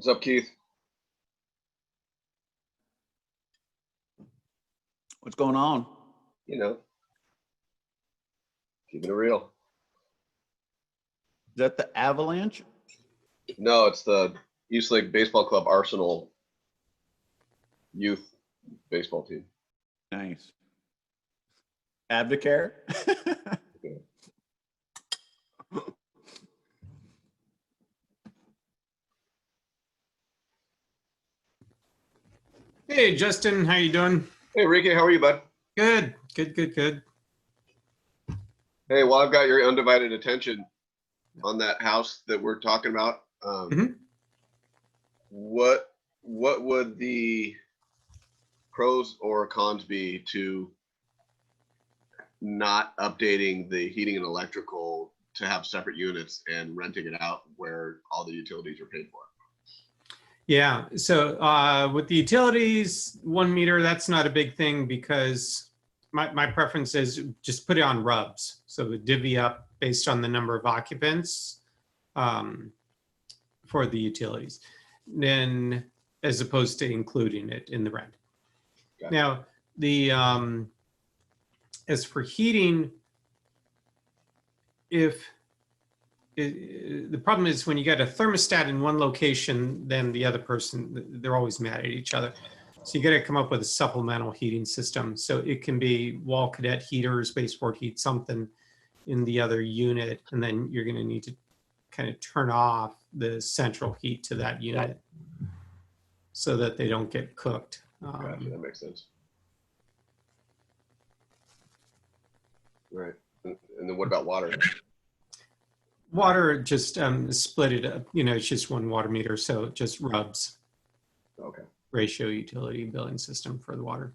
What's up, Keith? What's going on? You know, keeping it real. Is that the Avalanche? No, it's the East Lake Baseball Club Arsenal youth baseball team. Nice. Advocare? Okay. Hey, Justin, how you doing? Hey, Ricky, how are you, bud? Good. Hey, well, I've got your undivided attention on that house that we're talking about. What would the pros or cons be to not updating the heating and electrical to have separate units and renting it out where all the utilities are paid for? Yeah, so with the utilities, 1 meter, that's not a big thing because my preference is just put it on rubs. So the divvy up based on the number of occupants for the utilities, then as opposed to including it in the rent. Gotcha. Now, the as for heating, the problem is when you got a thermostat in one location, then the other person, they're always mad at each other. So you got to come up with a supplemental heating system. So it can be wall cadet heaters, baseboard heat, something in the other unit. And then you're going to need to kind of turn off the central heat to that unit so that they don't get cooked. Gotcha, that makes sense. Right. And then what about water? Water, just split it up. You know, it's just one water meter, so just rubs. Okay. Ratio utility billing system for the water.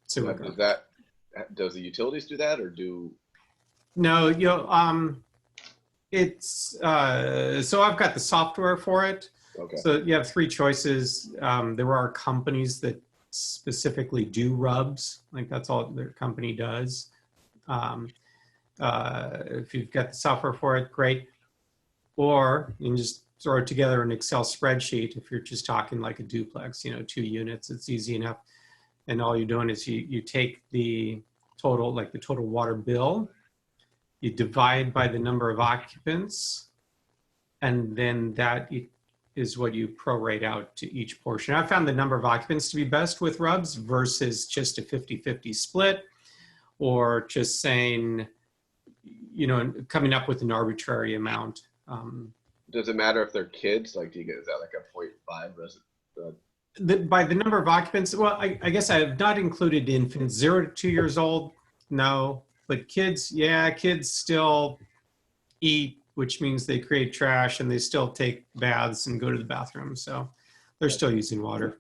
So does the utilities do that, or do? No, you know, it's so I've got the software for it. Okay. So you have 3 choices. There are companies that specifically do rubs, like that's all their company does. If you've got the software for it, great. Or you can just throw it together in an Excel spreadsheet. If you're just talking like a duplex, you know, 2 units, it's easy enough. And all you're doing is you take the total, like the total water bill, you divide by the number of occupants, and then that is what you prorate out to each portion. I found the number of occupants to be best with rubs versus just a 50-50 split, or just saying, you know, coming up with an arbitrary amount. Does it matter if they're kids? Like, is that like a 0.5 resident? By the number of occupants, well, I guess I have not included infants, 0 to 2 years old, no. But kids, yeah, kids still eat, which means they create trash, and they still take baths and go to the bathroom. So they're still using water.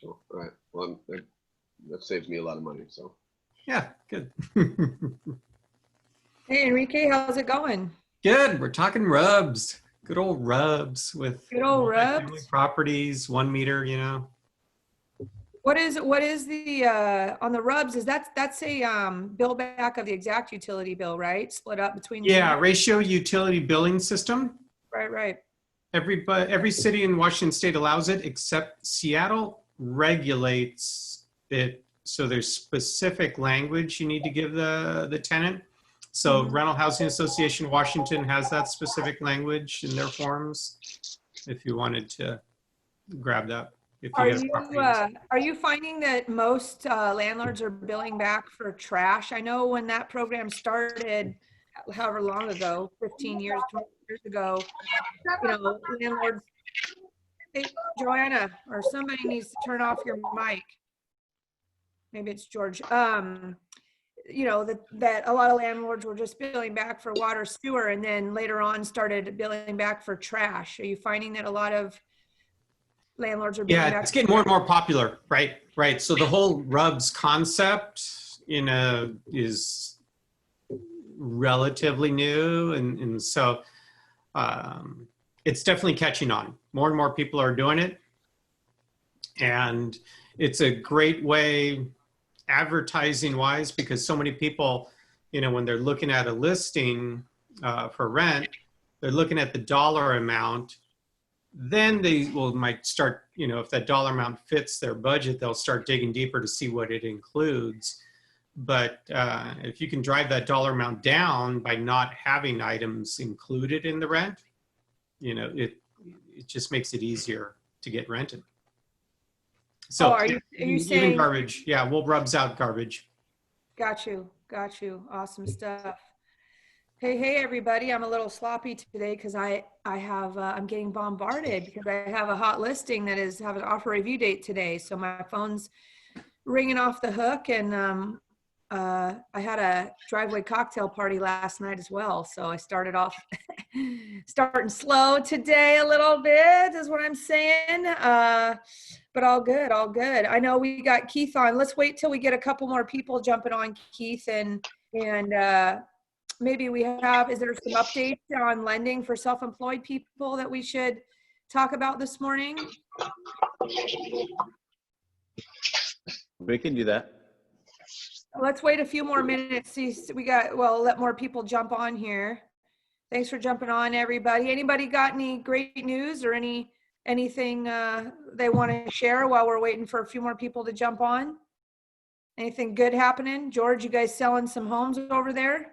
Oh, all right. Well, that saves me a lot of money, so. Yeah, good. Hey, Enrique, how's it going? Good. We're talking rubs. Good old rubs with good old rubs properties, 1 meter, you know. What is the on the rubs? Is that's a bill back of the exact utility bill, right? Split up between ratio utility billing system. Right. Every city in Washington state allows it, except Seattle regulates it. So there's specific language you need to give the tenant. So Rental Housing Association Washington has that specific language in their forms. If you wanted to grab that. Are you finding that most landlords are billing back for trash? I know when that program started, however long ago, 15 years, 20 years ago, you know, landlords, hey, Johanna, or somebody needs to turn off your mic. Maybe it's George. You know, that a lot of landlords were just billing back for water, sewer, and then later on started billing back for trash. Are you finding that a lot of landlords are billing back? It's getting more and more popular, right? Right. So the whole rubs concept, you know, is relatively new, and so it's definitely catching on. More and more people are doing it, and it's a great way advertising wise, because so many people, you know, when they're looking at a listing for rent, they're looking at the dollar amount then might start, if that dollar amount fits their budget, they'll start digging deeper to see what it includes. But if you can drive that dollar amount down by not having items included in the rent, it just makes it easier to get rented. So are you even saying garbage? Yeah, we'll rubs out garbage. Got you. Awesome stuff. Hey, everybody. I'm a little sloppy today because I'm getting bombarded because I have a hot listing that have an offer review date today. So my phone's ringing off the hook, and I had a driveway cocktail party last night as well. So I started off starting slow today a little bit is what I'm saying. But all good. I know we got Keith on. Let's wait till we get a couple more people jumping on, Keith, and maybe is there some updates on lending for self-employed people that we should talk about this morning? We can do that. Let's wait a few more minutes. Let more people jump on here. Thanks for jumping on, everybody. Anybody got any great news or anything they want to share while we're waiting for a few more people to jump on? Anything good happening? George, you guys selling some homes over there?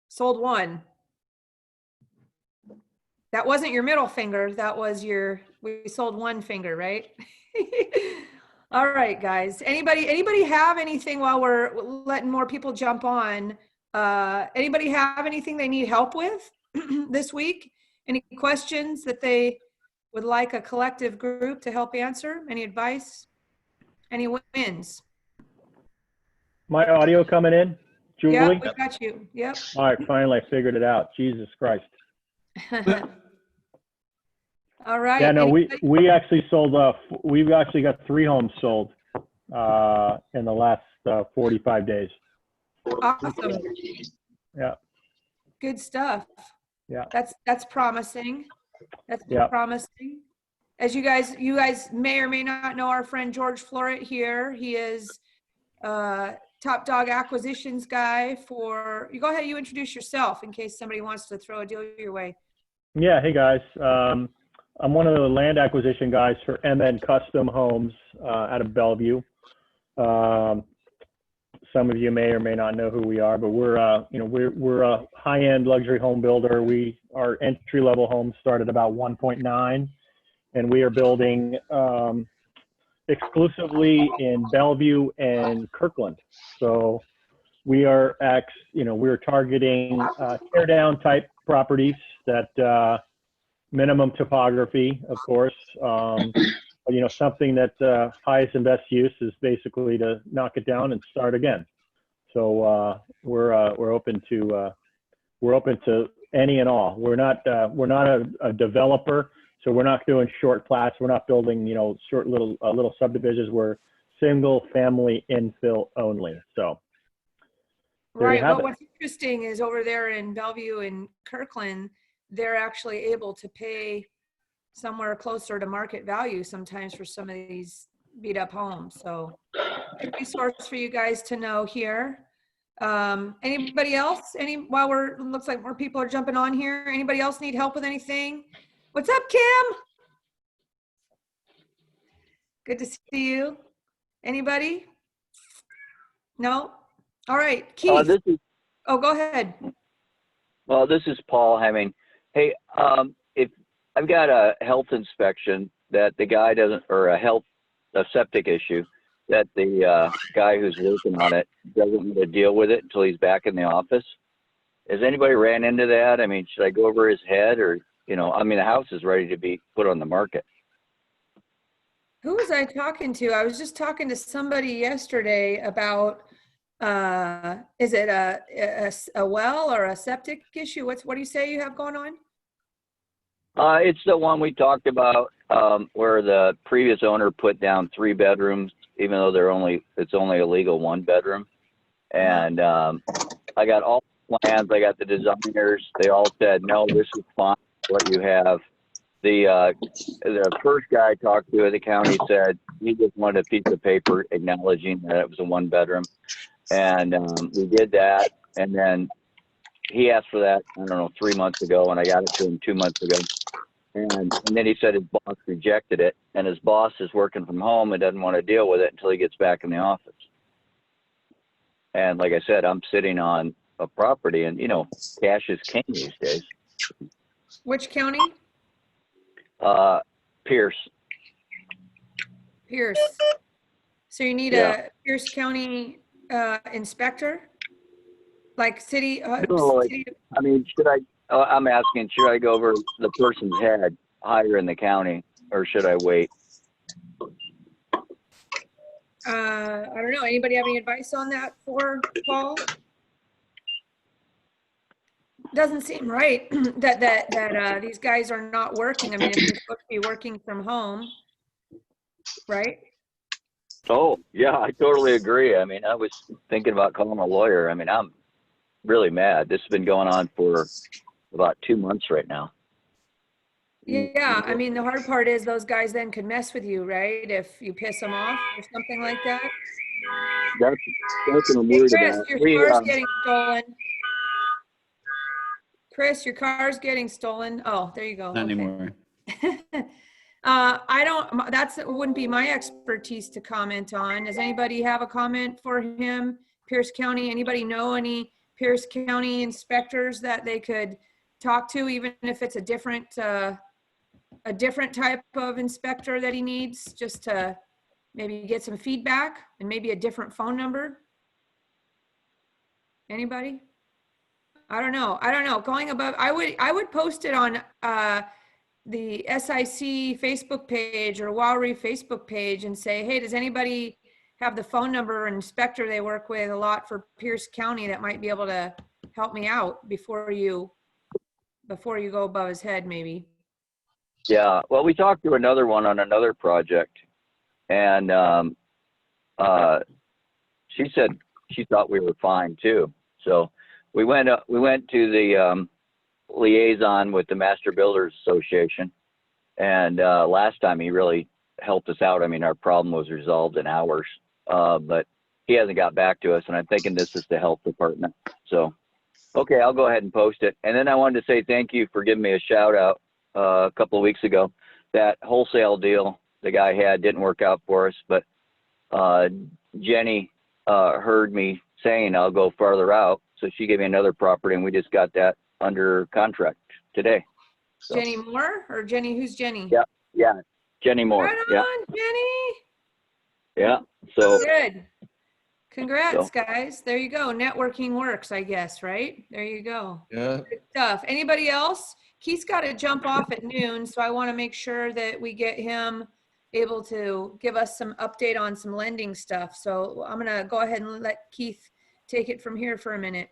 Sold one. That wasn't your middle finger. That was we sold one finger, right? All right, guys. Anybody have anything while we're letting more people jump on? Anybody have anything they need help with this week? Any questions that they would like a collective group to help answer? Any advice? Any wins? My audio coming in, Julie? Yeah, we got you. Yep. All right, finally I figured it out. Jesus Christ. All right. Yeah, no, we actually sold, we've actually got 3 homes sold in the last 45 days. Awesome. Yeah. Good stuff. Yeah. That's promising. That's Yeah. promising. As you guys may or may not know our friend George Floret here. He is top dog acquisitions guy for, you go ahead, you introduce yourself in case somebody wants to throw a deal your way. Yeah, hey guys. I'm one of the land acquisition guys for MN Custom Homes out of Bellevue. Some of you may or may not know who we are, but we're a high-end luxury home builder. Our entry-level homes start at about 1.9, and we are building exclusively in Bellevue and Kirkland. So we're targeting tear-down type properties that minimum topography, of course. But, something that highest and best use is basically to knock it down and start again. So we're open to any and all. We're not a developer, so we're not doing short plats. We're not building short little subdivisions. We're single family infill only. So right. But what's interesting is over there in Bellevue and Kirkland, they're actually able to pay somewhere closer to market value sometimes for some of these beat up homes. So good resource for you guys to know here. Anybody else? Looks like more people are jumping on here. Anybody else need help with anything? What's up, Kim? Good to see you. Anybody? No? All right, Keith. Go ahead. Well, this is Paul Hemming. Hey, if I've got a health inspection that the guy doesn't, or a septic issue that the guy who's working on it doesn't want to deal with it until he's back in the office. Has anybody ran into that? I mean, should I go over his head or, the house is ready to be put on the market. Who was I talking to? I was just talking to somebody yesterday about, is it a well or a septic issue? What do you say you have going on? It's the one we talked about where the previous owner put down 3 bedrooms, even though it's only a legal 1 bedroom. And I got all the plans. I got the designers. They all said, no, this is fine, what you have. The first guy I talked to at the county said he just wanted a piece of paper acknowledging that it was a 1 bedroom. And we did that. And then he asked for that, I don't know, 3 months ago, and I got it to him 2 months ago. And then he said his boss rejected it, and his boss is working from home and doesn't want to deal with it until he gets back in the office. And like I said, I'm sitting on a property, and you know, cash is king these days. Which county? Pierce. Pierce. So you need Yeah. a Pierce County inspector? Like city? No, like, city I mean, I'm asking, should I go over the person's head higher in the county, or should I wait? I don't know. Anybody have any advice on that for Paul? Doesn't seem right that these guys are not working. I mean, if they're supposed to be working from home, right? Oh, yeah, I totally agree. I mean, I was thinking about calling a lawyer. I mean, I'm really mad. This has been going on for about 2 months right now. Yeah, I mean, the hard part is those guys then could mess with you, right? If you piss them off or something like that. That's what I'm Hey, worried Chris, about. your car's getting stolen. Chris, your car's getting stolen. Oh, there you go. Not Okay. anymore. I don't, wouldn't be my expertise to comment on. Does anybody have a comment for him? Pierce County, anybody know any Pierce County inspectors that they could talk to, even if it's a different type of inspector that he needs, just to maybe get some feedback and maybe a different phone number? Anybody? I don't know. Going above, I would post it on the SIC Facebook page or Wowry Facebook page and say, hey, does anybody have the phone number or inspector they work with a lot for Pierce County that might be able to help me out before you go above his head, maybe? Yeah, well, we talked to another one on another project, and she said she thought we were fine too. So we went to the liaison with the Master Builders Association, and last time he really helped us out. I mean, our problem was resolved in hours, but he hasn't got back to us, and I'm thinking this is the health department. So, okay, I'll go ahead and post it. And then I wanted to say thank you for giving me a shout out a couple of weeks ago. That wholesale deal the guy had didn't work out for us, but Jenny heard me saying I'll go farther out, so she gave me another property, and we just got that under contract today. So. Jenny Moore or Jenny? Who's Jenny? Yeah, Jenny Moore. Right Yeah, on, Jenny. yeah. So Good. Congrats, So. guys. There you go. Networking works, I guess, right? There you go. Yeah. Good stuff. Anybody else? Keith's got to jump off at noon, so I want to make sure that we get him able to give us some update on some lending stuff. So I'm going to go ahead and let Keith take it from here for a minute.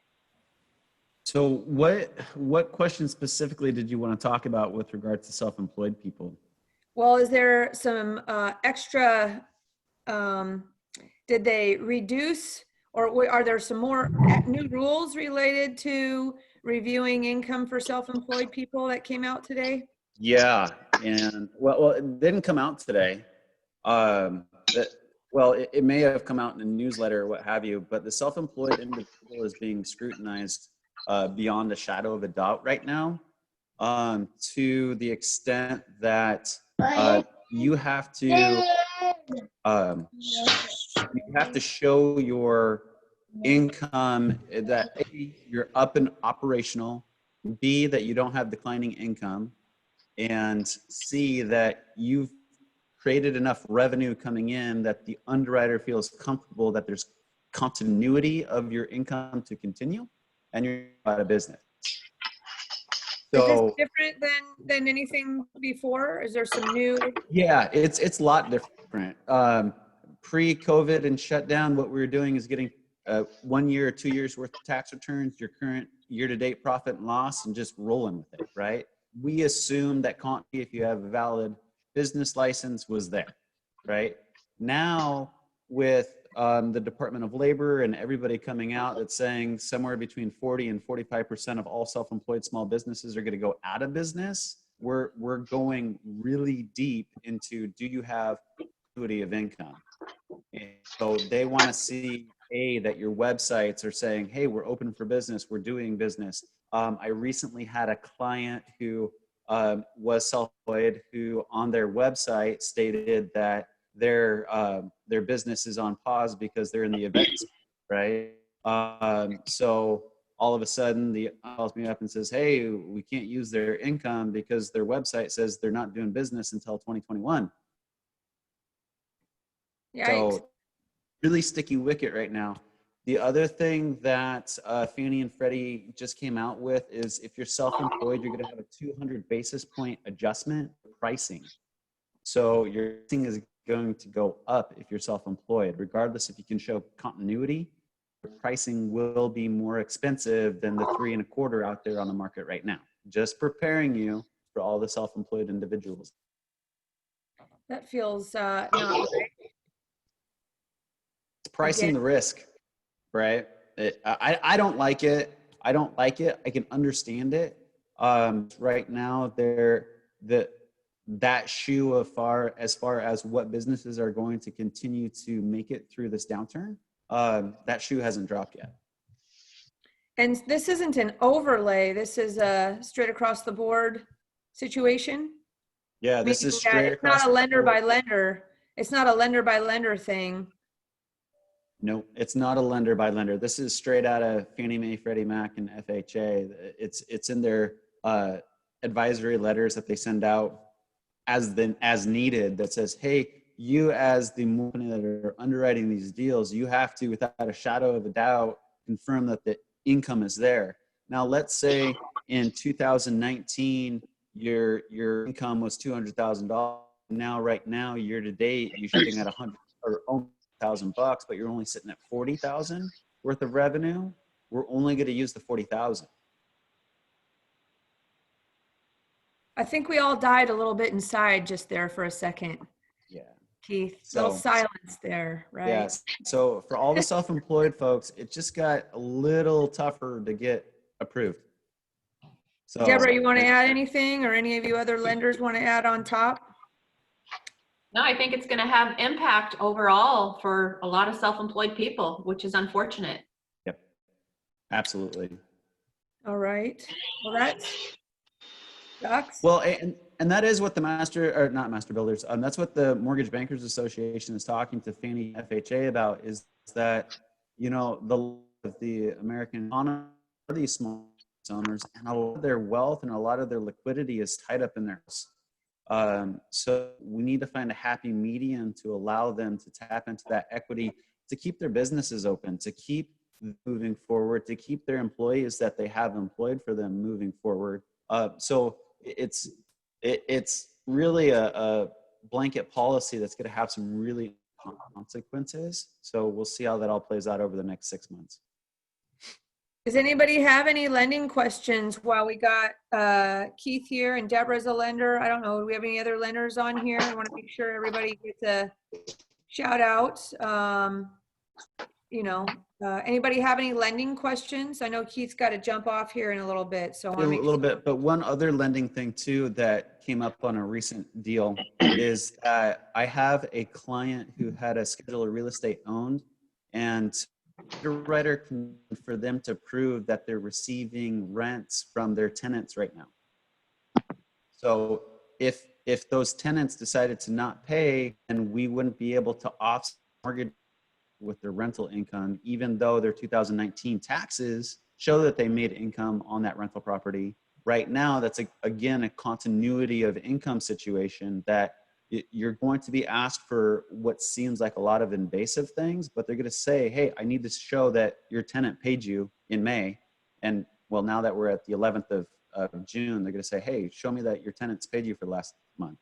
So what questions specifically did you want to talk about with regards to self-employed people? Well, is there some extra, did they reduce, or are there some more new rules related to reviewing income for self-employed people that came out today? Yeah, and well, it didn't come out today. It may have come out in a newsletter or what have you, but the self-employed individual is being scrutinized beyond a shadow of a doubt right now, to the extent that you have to show your income, that A, you're up and operational, B, that you don't have declining income, and C, that you've created enough revenue coming in that the underwriter feels comfortable that there's continuity of your income to continue, and you're out of business. So, is this different than anything before? Is there some new? Yeah, it's a lot different. Pre-COVID and shutdown, what we were doing is getting 1 year or 2 years worth of tax returns, your current year-to-date profit and loss, and just rolling with it, right? We assume that continuity, if you have a valid business license, was there, right? Now, with the Department of Labor and everybody coming out that's saying somewhere between 40 and 45% of all self-employed small businesses are going to go out of business, we're going really deep into, do you have continuity of income? And so they want to see, A, that your websites are saying, hey, we're open for business, we're doing business. I recently had a client who was self-employed who on their website stated that their business is on pause because they're in the events, right? So all of a sudden the calls me up and says, hey, we can't use their income because their website says they're not doing business until 2021. Yikes. So really sticky wicket right now. The other thing that Fannie and Freddie just came out with is if you're self-employed, you're going to have a 200 basis point adjustment pricing. So your pricing is going to go up if you're self-employed, regardless if you can show continuity. The pricing will be more expensive than the 3 1/4 out there on the market right now. Just preparing you for all the self-employed individuals. That feels not right. It's pricing the risk, right? I don't like it. I don't like it. I can understand it. Right now, that shoe as far as what businesses are going to continue to make it through this downturn, that shoe hasn't dropped yet. And this isn't an overlay. This is a straight across the board situation. Yeah, this is straight It's across not a the lender board. by lender. It's not a lender by lender thing. No, it's not a lender by lender. This is straight out of Fannie Mae, Freddie Mac, and FHA. It's in their advisory letters that they send out as needed. That says, hey, you as the company that are underwriting these deals, you have to, without a shadow of a doubt, confirm that the income is there. Now, let's say in 2019, your income was $200,000. Now, right now, year to date, you're sitting at $100,000, but you're only sitting at 40,000 worth of revenue. We're only going to use the 40,000. I think we all died a little bit inside just there for a second. Yeah. Keith, So- little silence there, right? Yes. So for all the self-employed folks, it just got a little tougher to get approved. So Deborah, you want to add anything, or any of you other lenders want to add on top? No, I think it's going to have impact overall for a lot of self-employed people, which is unfortunate. Yep. Absolutely. All right. Well, that's sucks. Well, and that is what the not master builders. That's what the Mortgage Bankers Association is talking to Fannie FHA about, is that, you know, the American economy, these small owners, and a lot of their wealth and a lot of their liquidity is tied up in their house. So we need to find a happy medium to allow them to tap into that equity, to keep their businesses open, to keep moving forward, to keep their employees that they have employed for them moving forward. So it's really a blanket policy that's going to have some really consequences. So we'll see how that all plays out over the next 6 months. Does anybody have any lending questions while we got Keith here and Deborah's a lender? I don't know. Do we have any other lenders on here? I want to make sure everybody gets a shout out. Anybody have any lending questions? I know Keith's got to jump off here in a little bit, so I want to make a little bit. But one other lending thing too that came up on a recent deal is that I have a client who had a schedule of real estate owned, and the writer can, for them to prove that they're receiving rents from their tenants right now. So if those tenants decided to not pay, then we wouldn't be able to offset mortgage with their rental income, even though their 2019 taxes show that they made income on that rental property. Right now, that's again a continuity of income situation that you're going to be asked for what seems like a lot of invasive things, but they're going to say, hey, I need to show that your tenant paid you in May. And well, now that we're at the 11th of June, they're going to say, hey, show me that your tenants paid you for last month.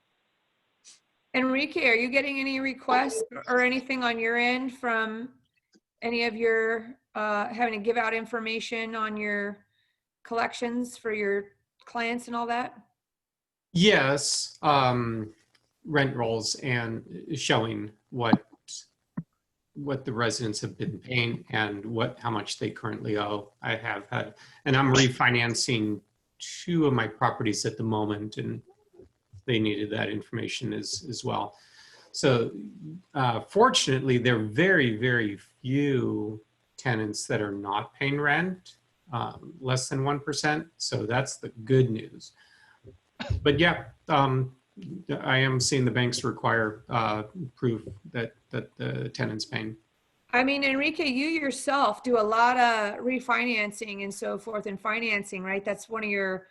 Enrique, are you getting any requests or anything on your end from any of your having to give out information on your collections for your clients and all that? Yes, rent rolls and showing what the residents have been paying and how much they currently owe. I have had, and I'm refinancing 2 of my properties at the moment, and they needed that information as well. So fortunately, there are very, very few tenants that are not paying rent, less than 1%. So that's the good news. But yeah, I am seeing the banks require proof that the tenant's paying. I mean, Enrique, you yourself do a lot of refinancing and so forth and financing, right? That's one of your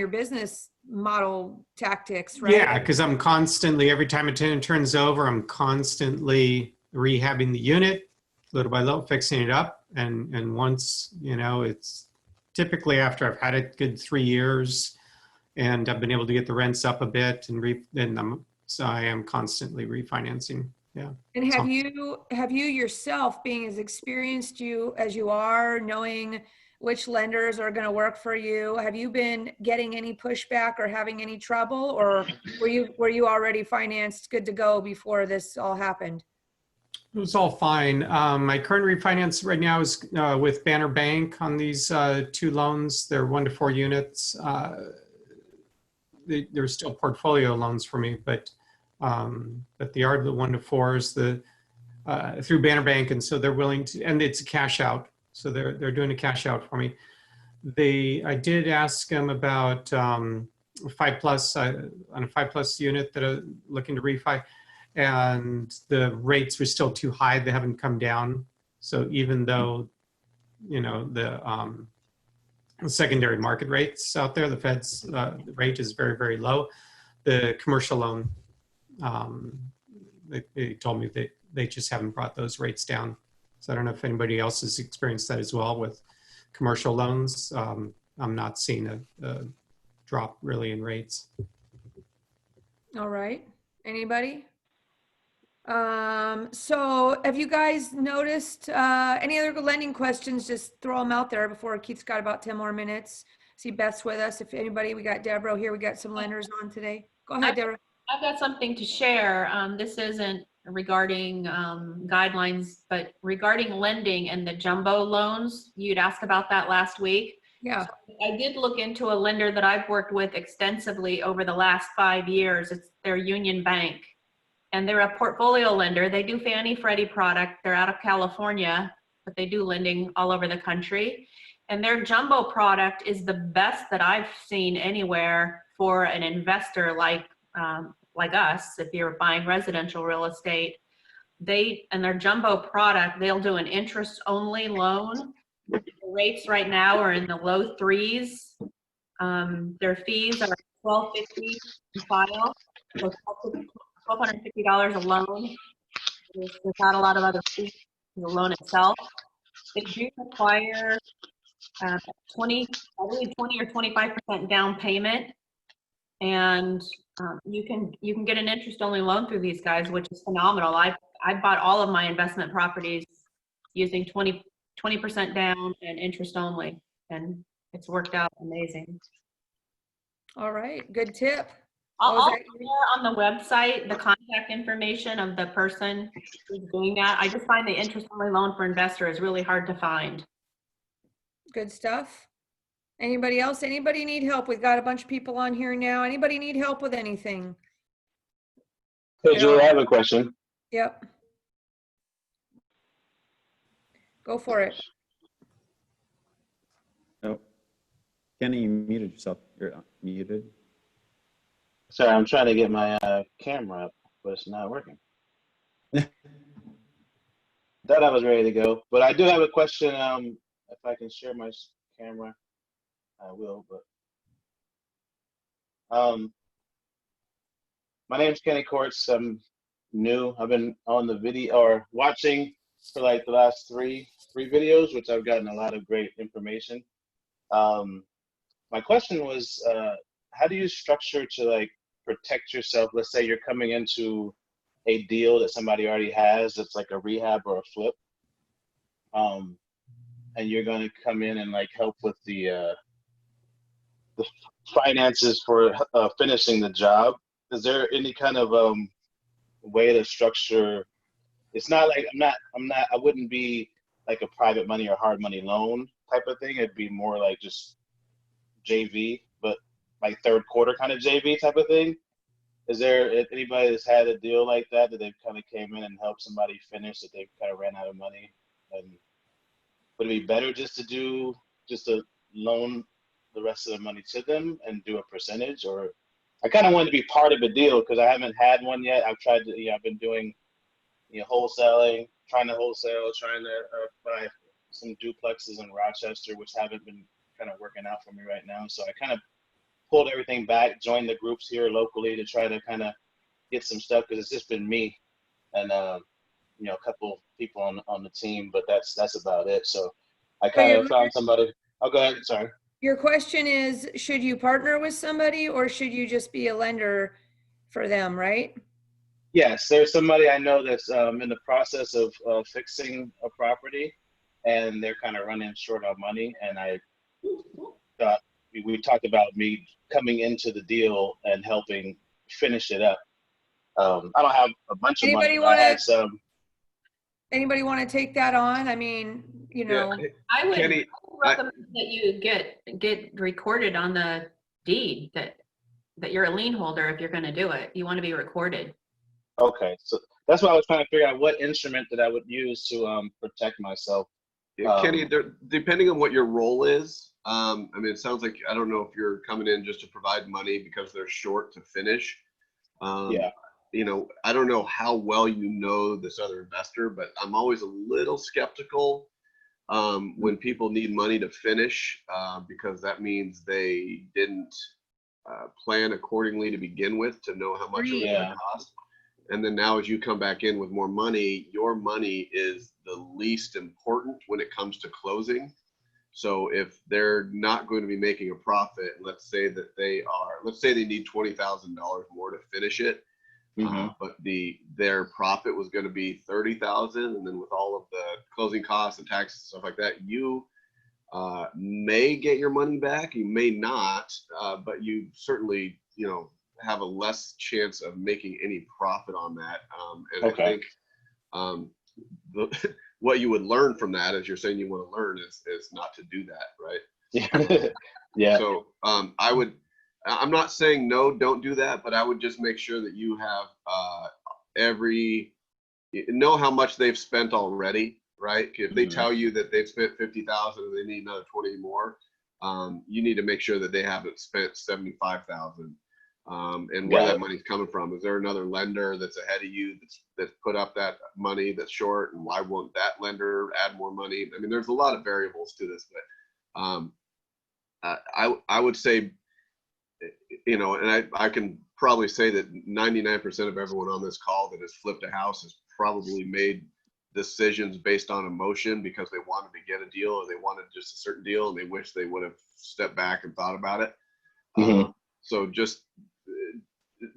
business model tactics, right? Yeah, because I'm constantly, every time a tenant turns over, I'm constantly rehabbing the unit, little by little, fixing it up. And once, it's typically after I've had it good 3 years and I've been able to get the rents up a bit so I am constantly refinancing. Yeah. And have you yourself, being as experienced as you are, knowing which lenders are going to work for you, have you been getting any pushback or having any trouble, or were you already financed good to go before this all happened? It was all fine. My current refinance right now is with Banner Bank on these 2 loans. They're 1 to 4 units. They're still portfolio loans for me, but they are the 1 to 4s through Banner Bank, and so they're willing to, and it's a cash out. So they're doing a cash out for me. I did ask them about 5+ on a 5+ unit that are looking to refi, and the rates were still too high. They haven't come down. So even though, the secondary market rates out there, the Fed's rate is very, very low. The commercial loan, they told me that they just haven't brought those rates down. So I don't know if anybody else has experienced that as well with commercial loans. I'm not seeing a drop really in rates. All right. Anybody? So have you guys noticed any other lending questions? Just throw them out there before Keith's got about 10 more minutes. See, Beth's with us. If anybody, we got Deborah here. We got some lenders on today. Go ahead, Deborah. I've got something to share. This isn't regarding guidelines, but regarding lending and the jumbo loans. You'd asked about that last week. Yeah. So I did look into a lender that I've worked with extensively over the last 5 years. It's their Union Bank. And they're a portfolio lender. They do Fannie Freddie product. They're out of California, but they do lending all over the country. And their jumbo product is the best that I've seen anywhere for an investor like us. If you're buying residential real estate, and their jumbo product, they'll do an interest-only loan. The rates right now are in the low 3s. Their fees are $1,250 to file. So $1,250 a loan. There's not a lot of other fees for the loan itself. They do require 20 or 25% down payment, and you can get an interest-only loan through these guys, which is phenomenal. I bought all of my investment properties using 20% down and interest only, and it's worked out amazing. All right. Good tip. I'll share on the website the contact information of the person who's doing that. I just find the interest-only loan for investor is really hard to find. Good stuff. Anybody else? Anybody need help? We've got a bunch of people on here now. Anybody need help with anything? Hey, Julie, I have a question. Yep. Go for it. Oh, Kenny, you muted yourself. You're muted. Sorry, I'm trying to get my camera up, but it's not working. Thought I was ready to go, but I do have a question. If I can share my camera, I will. But my name's Kenny Courts. I'm new. I've been on the video or watching for like the last three videos, which I've gotten a lot of great information. My question was, how do you structure to like protect yourself? Let's say you're coming into a deal that somebody already has, it's like a rehab or a flip, and you're going to come in and like help with the finances for finishing the job. Is there any kind of way to structure? It's not like I wouldn't be like a private money or hard money loan type of thing. It'd be more like just JV, but like third quarter kind of JV type of thing. is there anybody that's had a deal like that they've kind of came in and helped somebody finish that they kind of ran out of money? And would it be better just to loan the rest of the money to them and do a percentage? Or I kind of wanted to be part of a deal because I haven't had one yet. I've tried to, I've been doing, wholesaling, trying to buy some duplexes in Rochester, which haven't been kind of working out for me right now. So I kind of pulled everything back, joined the groups here locally to try to kind of get some stuff because it's just been me and a couple people on the team, but that's about it. So I kind of found somebody. Oh, go ahead. Sorry. Your question is, should you partner with somebody or should you just be a lender for them, right? Yes, there's somebody I know that's in the process of fixing a property, and they're kind of running short on money. And I thought we talked about me coming into the deal and helping finish it up. I don't have a bunch of money, but I had some. Anybody want to take that on? I mean, I would Kenny, recommend that you get recorded on the deed that you're a lien holder if you're going to do it. You want to be recorded. Okay, so that's why I was trying to figure out what instrument that I would use to protect myself. Kenny, depending on what your role is, I mean, it sounds like, I don't know if you're coming in just to provide money because they're short to finish. Yeah. I don't know how well you know this other investor, but I'm always a little skeptical when people need money to finish because that means they didn't plan accordingly to begin with to know how much it was going to cost. And then now as you come back in with more money, your money is the least important when it comes to closing. So if they're not going to be making a profit, let's say they need $20,000 more to finish it, but their profit was going to be $30,000, and then with all of the closing costs and taxes and stuff like that, you may get your money back, you may not, but you certainly, have a less chance of making any profit on that. I think what you would learn from that, as you're saying you want to learn, is not to do that, right? Yeah. So I'm not saying no, don't do that, but I would just make sure that you have know how much they've spent already, right? If they tell you that they've spent 50,000 and they need another 20 more, you need to make sure that they haven't spent 75,000. And where that money's coming from. Is there another lender that's ahead of you that's put up that money that's short, and why won't that lender add more money? I mean, there's a lot of variables to this, but I would say, and I can probably say that 99% of everyone on this call that has flipped a house has probably made decisions based on emotion because they wanted to get a deal or they wanted just a certain deal and they wish they would have stepped back and thought about it. So just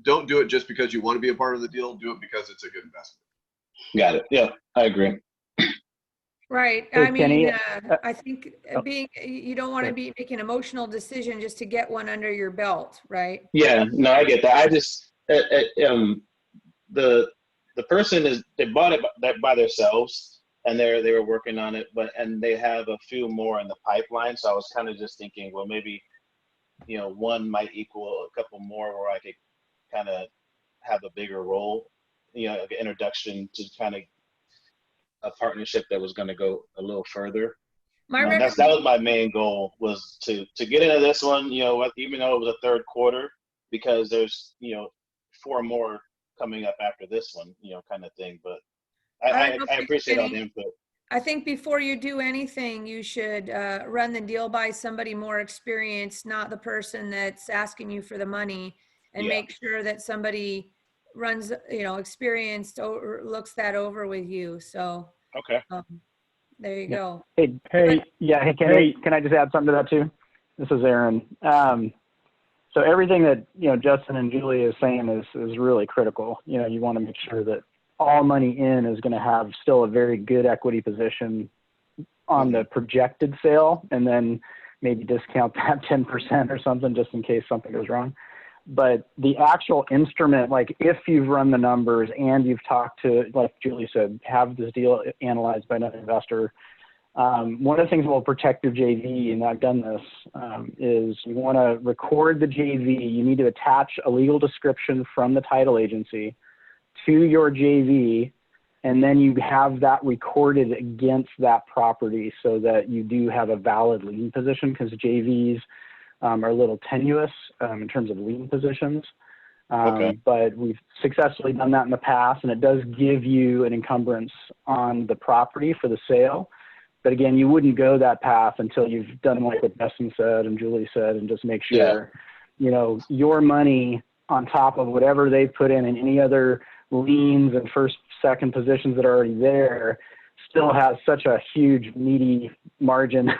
don't do it just because you want to be a part of the deal. Do it because it's a good investment. Got it. Yeah, I agree. Right. Hey, I mean, Kenny, I think you don't want to be making an emotional decision just to get one under your belt, right? Yeah, no, I get that. I just, the person they bought it by themselves and they were working on it, and they have a few more in the pipeline. So I was kind of just thinking, well, maybe, one might equal a couple more where I could kind of have a bigger role, like an introduction to kind of a partnership that was going to go a little further. That was my main goal, was to get into this one, even though it was a third quarter, because there's, 4 more coming up after this one, kind of thing. But I appreciate all the input. I think before you do anything, you should run the deal by somebody more experienced, not the person that's asking you for the money, and make sure that somebody runs, experienced, or looks that over with you. So okay, there you go. Hey, can I just add something to that too? This is Aaron. So everything that Justin and Julie is saying is really critical. You want to make sure that all money in is going to have still a very good equity position on the projected sale, and then maybe discount that 10% or something just in case something goes wrong. But the actual instrument, like if you've run the numbers and you've talked to, like Julie said, have this deal analyzed by another investor, One of the things that will protect your JV, and I've done this, is you want to record the JV. You need to attach a legal description from the title agency to your JV, and then you have that recorded against that property so that you do have a valid lien position, because JVs are a little tenuous in terms of lien positions. But we've successfully done that in the past, and it does give you an encumbrance on the property for the sale. But again, you wouldn't go that path until you've done like what Dustin said and Julie said, and just make sure, you know, your money on top of whatever they've put in and any other liens and first, second positions that are already there still has such a huge meaty margin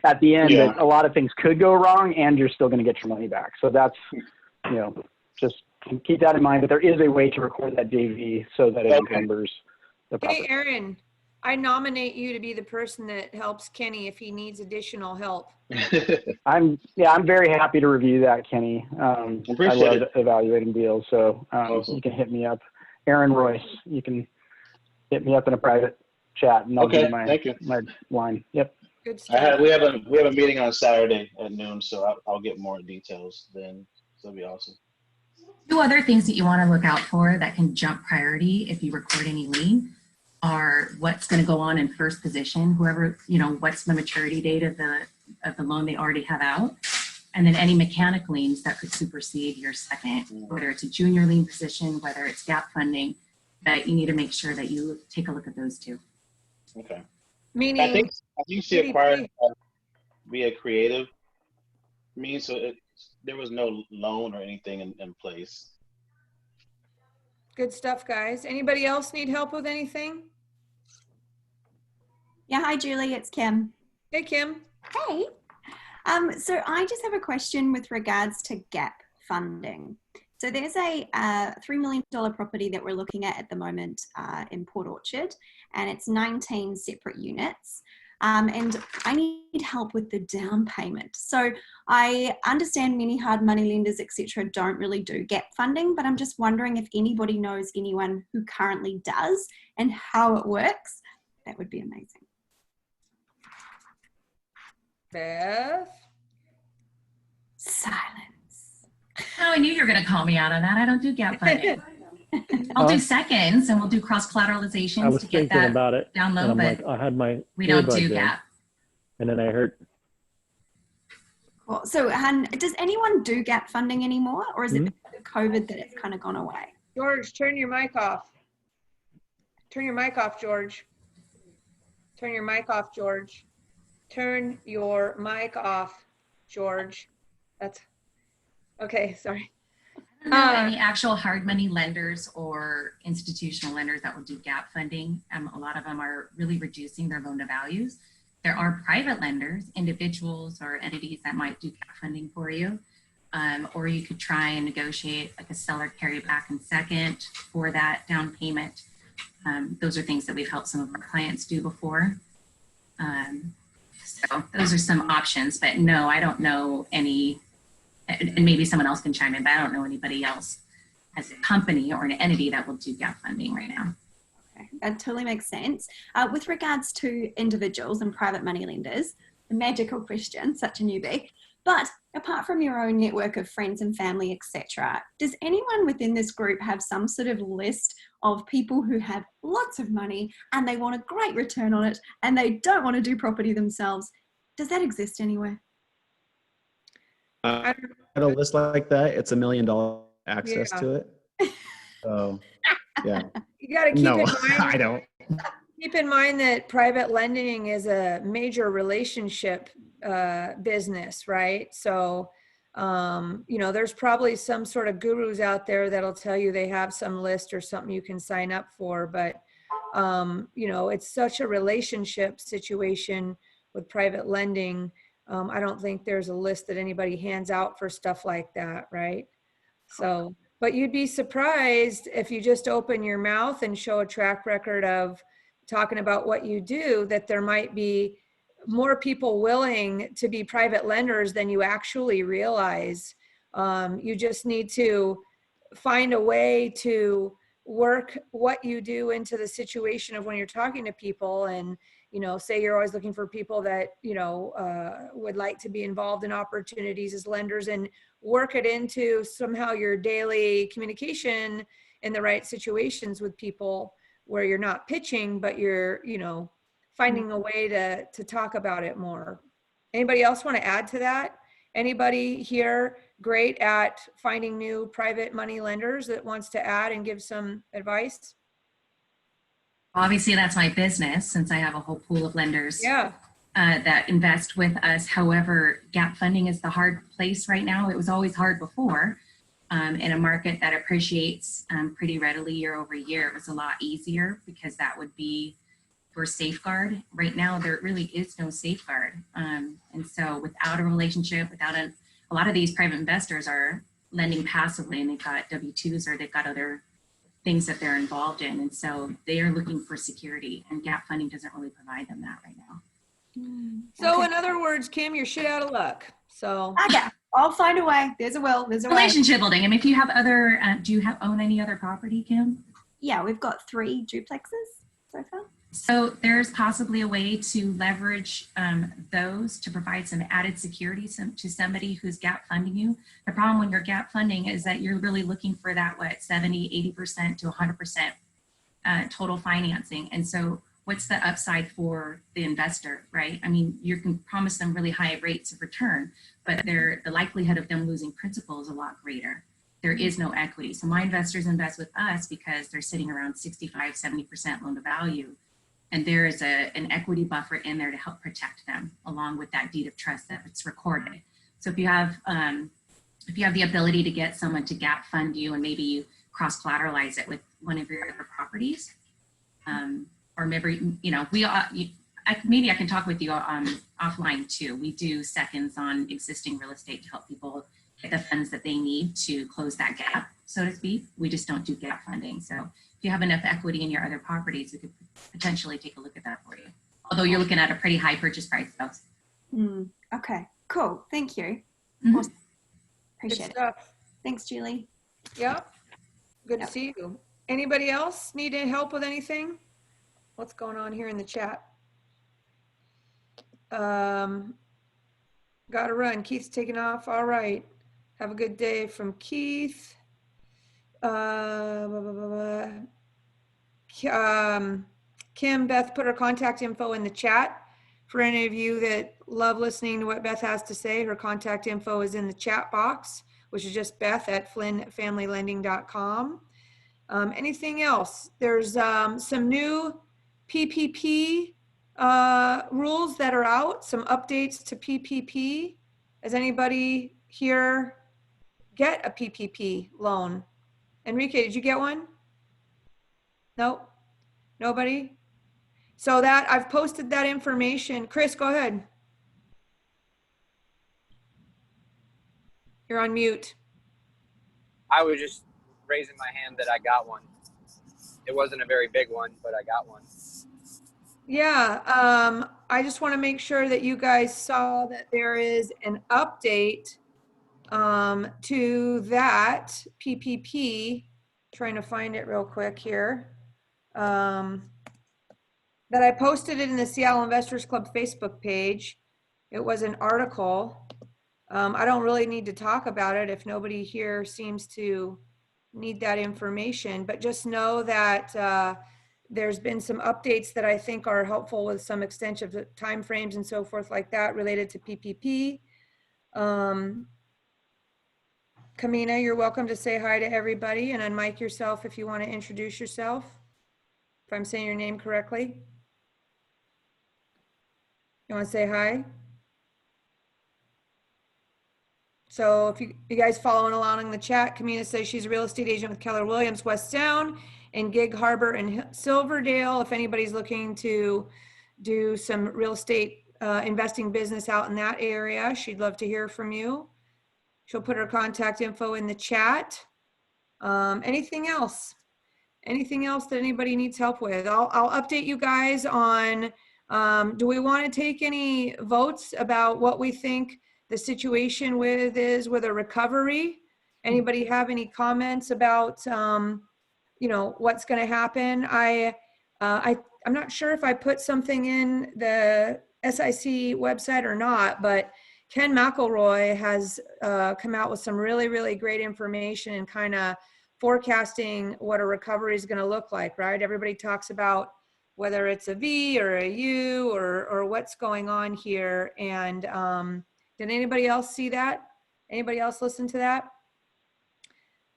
at the end that a lot of things could go wrong and you're still going to get your money back. So that's, you know, just keep that in mind, but there is a way to record that JV so that it encumbers the property. Hey, Aaron, I nominate you to be the person that helps Kenny if he needs additional help. I'm very happy to review that, Kenny. I love evaluating deals, so Awesome. You can hit me up. Aaron Royce, you can hit me up in a private chat, and I'll give you my line. Yep. Good stuff. We have a meeting on Saturday at noon, so I'll get more details then. So that'll be awesome. Two other things that you want to look out for that can jump priority if you record any lien are what's going to go on in first position, whoever, you know, what's the maturity date of the loan they already have out, and then any mechanic liens that could supersede your second, whether it's a junior lien position, whether it's gap funding, that you need to make sure that you take a look at those too. Okay. Meaning, I think she acquired via creative means, so there was no loan or anything in place. good stuff, guys. Anybody else need help with anything? Yeah, hi Julie, it's Kim. Hey, Kim. Hey. So I just have a question with regards to gap funding. So there's a $3 million property that we're looking at the moment in Port Orchard, and it's 19 separate units. And I need help with the down payment. So I understand many hard money lenders, etc., don't really do gap funding, but I'm just wondering if anybody knows anyone who currently does and how it works. That would be amazing. Beth. Silence. Oh, I knew you were going to call me out on that. I don't do gap funding. I'll do seconds, and we'll do cross collateralizations. I was thinking about it. Down low, and I'm but like, I had my we don't do earbuds in, gap. and then I heard. Cool. So, does anyone do gap funding anymore, or is it COVID that it's kind of gone away? George, turn your mic off. Turn your mic off, George. Turn your mic off, George. Turn your mic off, George. That's okay. Sorry. I don't know any actual hard money lenders or institutional lenders that will do gap funding. A lot of them are really reducing their loan to values. There are private lenders, individuals or entities that might do gap funding for you. Or you could try and negotiate like a seller carry back in second for that down payment. Those are things that we've helped some of our clients do before. So those are some options, but no, I don't know any, and maybe someone else can chime in, but I don't know anybody else as a company or an entity that will do gap funding right now. Okay, that totally makes sense. With regards to individuals and private money lenders, a magical question, such a newbie, but apart from your own network of friends and family, etc., does anyone within this group have some sort of list of people who have lots of money and they want a great return on it and they don't want to do property themselves? Does that exist anywhere? At a list like that, it's $1 million access to it. So, yeah. You got to keep in mind. I don't. Keep in mind that private lending is a major relationship business, right? So, you know, there's probably some sort of gurus out there that'll tell you they have some list or something you can sign up for, but, you know, it's such a relationship situation with private lending. I don't think there's a list that anybody hands out for stuff like that, right? So, but you'd be surprised if you just open your mouth and show a track record of talking about what you do, that there might be more people willing to be private lenders than you actually realize. You just need to find a way to work what you do into the situation of when you're talking to people, and say you're always looking for people that, would like to be involved in opportunities as lenders, and work it into somehow your daily communication in the right situations with people where you're not pitching, but you're, finding a way to talk about it more. Anybody else want to add to that? Anybody here great at finding new private money lenders that wants to add and give some advice? Obviously, that's my business, since I have a whole pool of lenders Yeah. that invest with us. However, gap funding is the hard place right now. It was always hard before. In a market that appreciates pretty readily year over year, it was a lot easier because that would be for safeguard. Right now, there really is no safeguard. And so without a relationship, without a lot of these private investors are lending passively, and they've got W-2s or they've got other things that they're involved in. And so they are looking for security, and gap funding doesn't really provide them that right now. So Okay. in other words, Kim, you're shit out of luck. So Okay, I'll find a way. There's a will. There's a way. Relationship building. I mean, if you have other, do you own any other property, Kim? Yeah, we've got 3 duplexes so far. So there's possibly a way to leverage those to provide some added security to somebody who's gap funding you. The problem when you're gap funding is that you're really looking for that, 70, 80% to 100% total financing. And so what's the upside for the investor, right? I mean, you can promise them really high rates of return, but the likelihood of them losing principal is a lot greater. There is no equity. So my investors invest with us because they're sitting around 65, 70% loan to value. And there is an equity buffer in there to help protect them, along with that deed of trust that it's recorded. So if you have the ability to get someone to gap fund you, and maybe you cross collateralize it with one of your other properties, or maybe maybe I can talk with you offline too. We do seconds on existing real estate to help people get the funds that they need to close that gap, so to speak. We just don't do gap funding. So if you have enough equity in your other properties, we could potentially take a look at that for you. Although you're looking at a pretty high purchase price though. Okay, cool. Thank you. Mhm. Awesome. Appreciate it. stuff. Thanks, Julie. Yep. Good Yep. to see you. Anybody else need any help with anything? What's going on here in the chat? Gotta run. Keith's taking off. All right. Have a good day from Keith. Kim, Beth put her contact info in the chat. For any of you that love listening to what Beth has to say, her contact info is in the chat box, which is just beth@flynnfamilylending.com. Anything else? There's some new PPP rules that are out, some updates to PPP. Does anybody here get a PPP loan? Enrique, did you get one? Nope. Nobody? So that I've posted that information. Chris, go ahead. You're on mute. I was just raising my hand that I got one. It wasn't a very big one, but I got one. Yeah, I just want to make sure that you guys saw that there is an update to that PPP. Trying to find it real quick here. That I posted it in the Seattle Investors Club Facebook page. It was an article. I don't really need to talk about it if nobody here seems to need that information, but just know that there's been some updates that I think are helpful with some extension of the timeframes and so forth like that related to PPP. Kamina, you're welcome to say hi to everybody and unmic yourself if you want to introduce yourself, if I'm saying your name correctly. You want to say hi? So if you guys following along in the chat, Kamina says she's a real estate agent with Keller Williams, West Sound, and Gig Harbor and Silverdale. If anybody's looking to do some real estate investing business out in that area, she'd love to hear from you. She'll put her contact info in the chat. Anything else? Anything else that anybody needs help with? I'll update you guys on, do we want to take any votes about what we think the situation with a recovery? Anybody have any comments about, what's going to happen? I'm not sure if I put something in the SIC website or not, but Ken McElroy has come out with some really, really great information and kind of forecasting what a recovery is going to look like, right? Everybody talks about whether it's a V or a U or what's going on here. And did anybody else see that? Anybody else listen to that?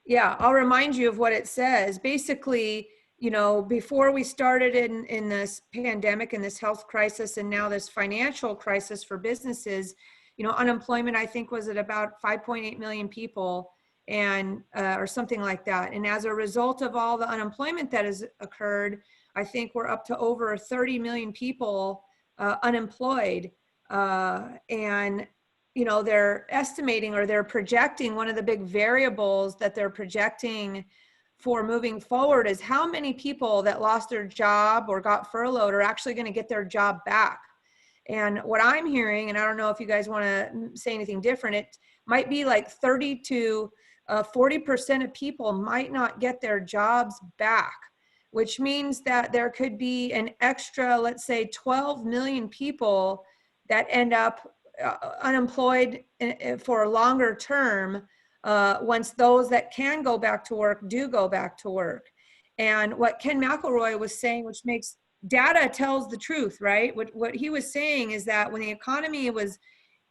Yeah, I'll remind you of what it says. Basically, you know, before we started in this pandemic and this health crisis and now this financial crisis for businesses, you know, unemployment, I think, was at about 5.8 million people and or something like that. And as a result of all the unemployment that has occurred, I think we're up to over 30 million people unemployed. And you know, they're estimating or they're projecting, one of the big variables that they're projecting for moving forward is how many people that lost their job or got furloughed are actually going to get their job back. And what I'm hearing, and I don't know if you guys want to say anything different, it might be like 30 to 40% of people might not get their jobs back, which means that there could be an extra, let's say 12 million people that end up unemployed for a longer term once those that can go back to work do go back to work. And what Ken McElroy was saying, which makes data tells the truth, right? What he was saying is that when the economy was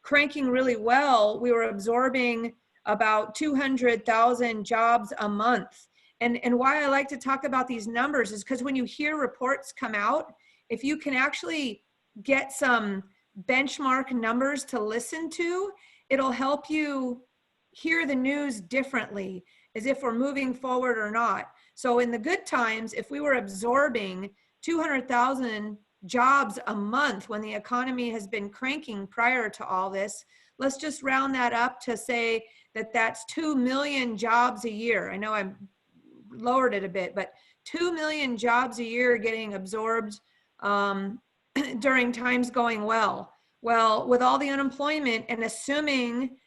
cranking really well, we were absorbing about 200,000 jobs a month. And why I like to talk about these numbers is because when you hear reports come out, if you can actually get some benchmark numbers to listen to, it'll help you hear the news differently, as if we're moving forward or not. So in the good times, if we were absorbing 200,000 jobs a month when the economy has been cranking prior to all this, let's just round that up to say that that's 2 million jobs a year. I know I lowered it a bit, but 2 million jobs a year getting absorbed during times going well. Well, with all the unemployment and assuming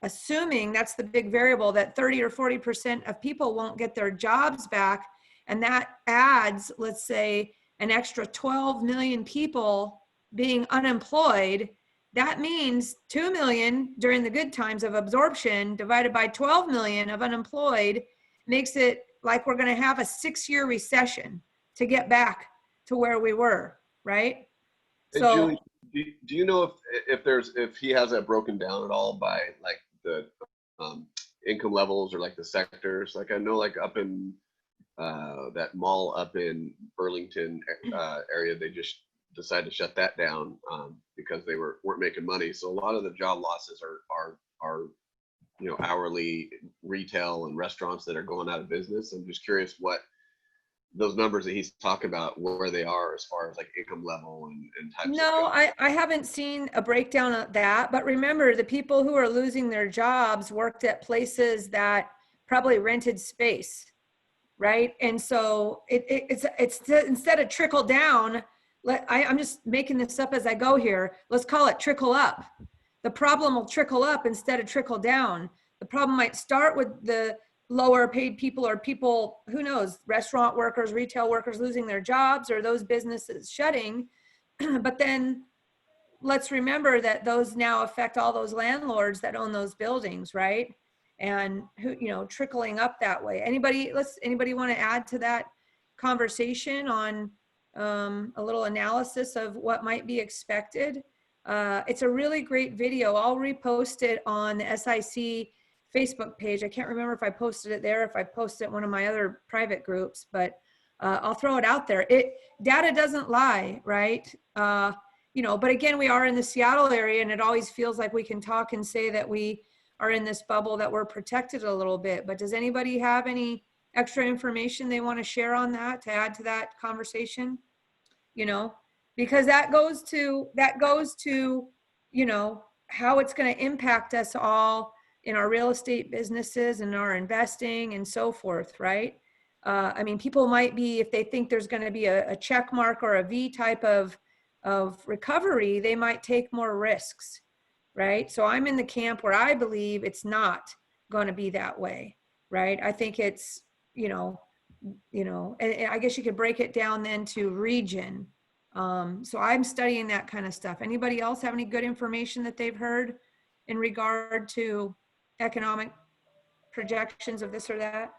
that's the big variable, that 30 or 40% of people won't get their jobs back, and that adds, let's say, an extra 12 million people being unemployed, that means 2 million during the good times of absorption divided by 12 million of unemployed makes it like we're going to have a 6-year recession to get back to where we were, right? Hey, So, Julie, do you know if he has that broken down at all by like the income levels or like the sectors? Like I know like up in that mall up in Burlington area, they just decided to shut that down because they weren't making money. So a lot of the job losses are you know, hourly retail and restaurants that are going out of business. I'm just curious what those numbers that he's talking about, where they are as far as like income level and types of jobs. I haven't seen a breakdown of that, but remember, the people who are losing their jobs worked at places that probably rented space, right? And so it's instead of trickle down, I'm just making this up as I go here, let's call it trickle up. The problem will trickle up instead of trickle down. The problem might start with the lower paid people or people, who knows, restaurant workers, retail workers losing their jobs or those businesses shutting. But then let's remember that those now affect all those landlords that own those buildings, right? And who, you know, trickling up that way. Anybody want to add to that conversation on a little analysis of what might be expected? It's a really great video. I'll repost it on the SIC Facebook page. I can't remember if I posted it there, if I posted it in one of my other private groups, but I'll throw it out there. Data doesn't lie, right? You know, but again, we are in the Seattle area, and it always feels like we can talk and say that we are in this bubble, that we're protected a little bit. But does anybody have any extra information they want to share on that, to add to that conversation? You know, because that goes to, you know, how it's going to impact us all in our real estate businesses and our investing and so forth, right? I mean, people might be, if they think there's going to be a check mark or a V type of recovery, they might take more risks, right? So I'm in the camp where I believe it's not going to be that way, right? I think it's, you know, you know, and I guess you could break it down then to region. So I'm studying that kind of stuff. Anybody else have any good information that they've heard in regard to economic projections of this or that?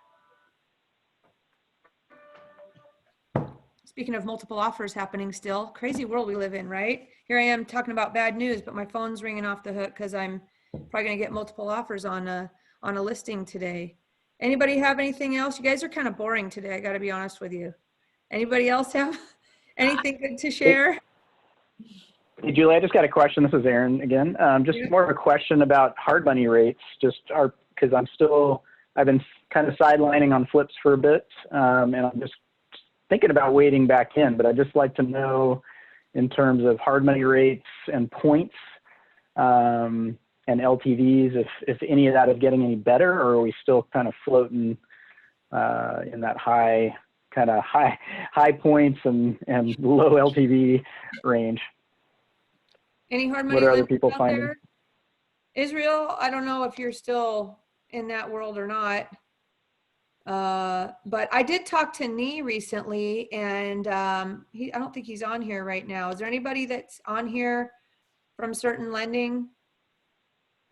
Speaking of multiple offers happening still, crazy world we live in, right? Here I am talking about bad news, but my phone's ringing off the hook because I'm probably gonna get multiple offers on a listing today. Anybody have anything else? You guys are kind of boring today, I gotta be honest with you. Anybody else have anything good to share? Hey, Julie, I just got a question. This is Aaron again. Just more of a question about hard money rates, because I've been kind of sidelining on flips for a bit, and I'm just thinking about wading back in, but I'd just like to know in terms of hard money rates and points and LTVs, if any of that is getting any better, or are we still kind of floating in that high points and low LTV range? Any hard money What are other lenders people out finding? there? Israel, I don't know if you're still in that world or not. But I did talk to Nee recently, and I don't think he's on here right now. Is there anybody that's on here from Certain Lending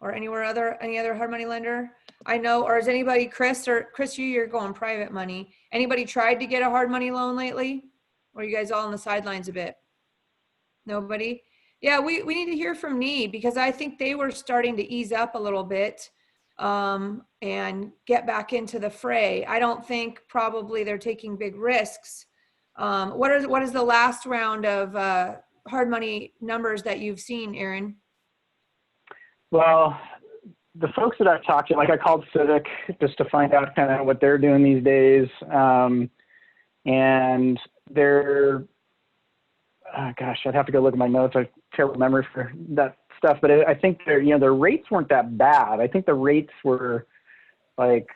or any other hard money lender? I know, or is anybody, Chris, you're going private money. Anybody tried to get a hard money loan lately? Or are you guys all on the sidelines a bit? Nobody? Yeah, we need to hear from Nee, because I think they were starting to ease up a little bit and get back into the fray. I don't think probably they're taking big risks. What is the last round of hard money numbers that you've seen, Aaron? Well, the folks that I've talked to, like I called Civic just to find out kind of what they're doing these days. And they're, gosh, I'd have to go look at my notes. I have terrible memory for that stuff, but I think their rates weren't that bad. I think the rates were like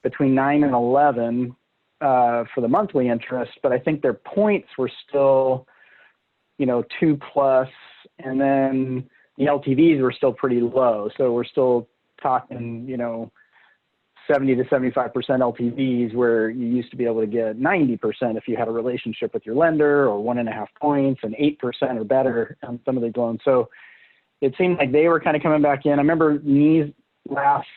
between 9 and 11 for the monthly interest, but I think their points were still, 2+, and then the LTVs were still pretty low. So we're still talking, 70 to 75% LTVs, where you used to be able to get 90% if you had a relationship with your lender, or 1.5 points, and 8% or better on some of these loans. So it seemed like they were kind of coming back in. I remember Nee's last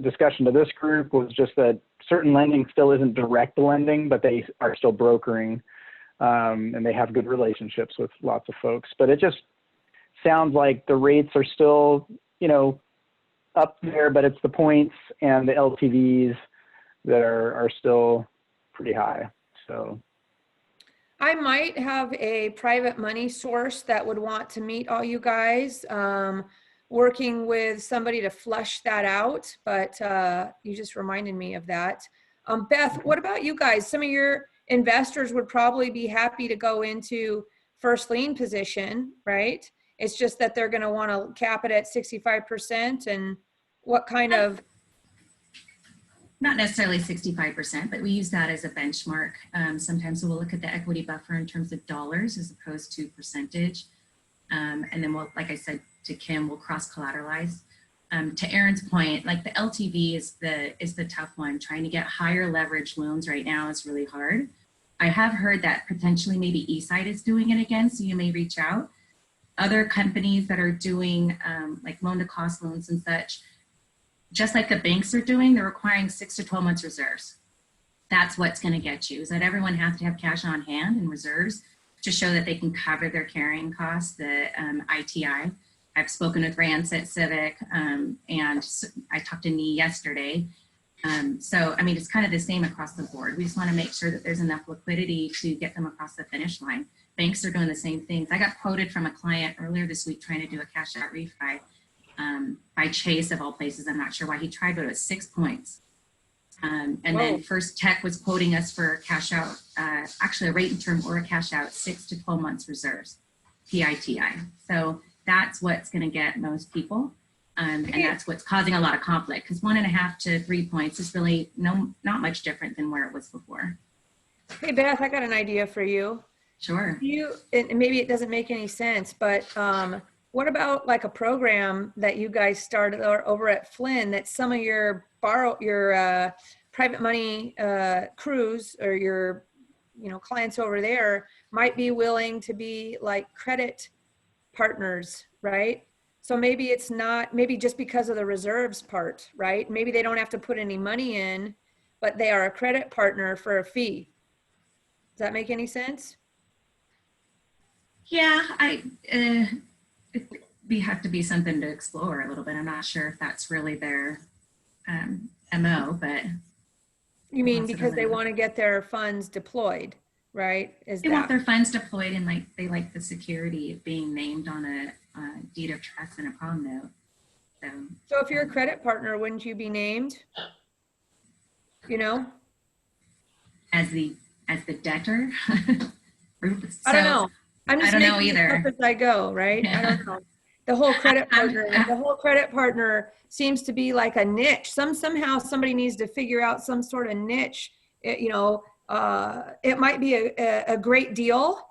discussion to this group was just that Certain Lending still isn't direct lending, but they are still brokering, and they have good relationships with lots of folks. But it just sounds like the rates are still, up there, but it's the points and the LTVs that are still pretty high. So I might have a private money source that would want to meet all you guys, working with somebody to flush that out, but you just reminded me of that. Beth, what about you guys? Some of your investors would probably be happy to go into first lien position, right? It's just that they're going to want to cap it at 65%. And what kind of? Not necessarily 65%, but we use that as a benchmark. Sometimes we'll look at the equity buffer in terms of dollars as opposed to percentage. And then we'll, like I said to Kim, we'll cross collateralize. To Aaron's point, like the LTV is the tough one. Trying to get higher leverage loans right now is really hard. I have heard that potentially maybe eSide is doing it again, so you may reach out. Other companies that are doing like loan to cost loans and such, just like the banks are doing, they're requiring 6 to 12 months reserves. That's what's going to get you, is that everyone has to have cash on hand and reserves to show that they can cover their carrying costs, the ITI. I've spoken with Rance at Civic, and I talked to Nee yesterday. So, I mean, it's kind of the same across the board. We just want to make sure that there's enough liquidity to get them across the finish line. Banks are doing the same things. I got quoted from a client earlier this week trying to do a cash out refi by Chase of all places. I'm not sure why he tried, but it was 6 points. And then First Tech was quoting us for a cash out, actually a rate and term or a cash out, 6 to 12 months reserves, PITI. So that's what's going to get most people. And that's what's causing a lot of conflict, because 1.5 to 3 points is really not much different than where it was before. Hey, Beth, I got an idea for you. Sure. And maybe it doesn't make any sense, but what about like a program that you guys started over at Flynn that some of your private money crews or your, you know, clients over there might be willing to be like credit partners, right? So maybe it's not, maybe just because of the reserves part, right? Maybe they don't have to put any money in, but they are a credit partner for a fee. Does that make any sense? Yeah, it'd have to be something to explore a little bit. I'm not sure if that's really their MO, but. You mean because they want to get their funds deployed, right? Is They want that their funds deployed, and like they like the security of being named on a deed of trust and a prom note. so if you're a credit partner, wouldn't you be named? You know? As the debtor. I don't know. I'm just I don't know making it up either. as I go, right? I don't know. The whole credit partner seems to be like a niche. Somehow somebody needs to figure out some sort of niche. You know, it might be a great deal,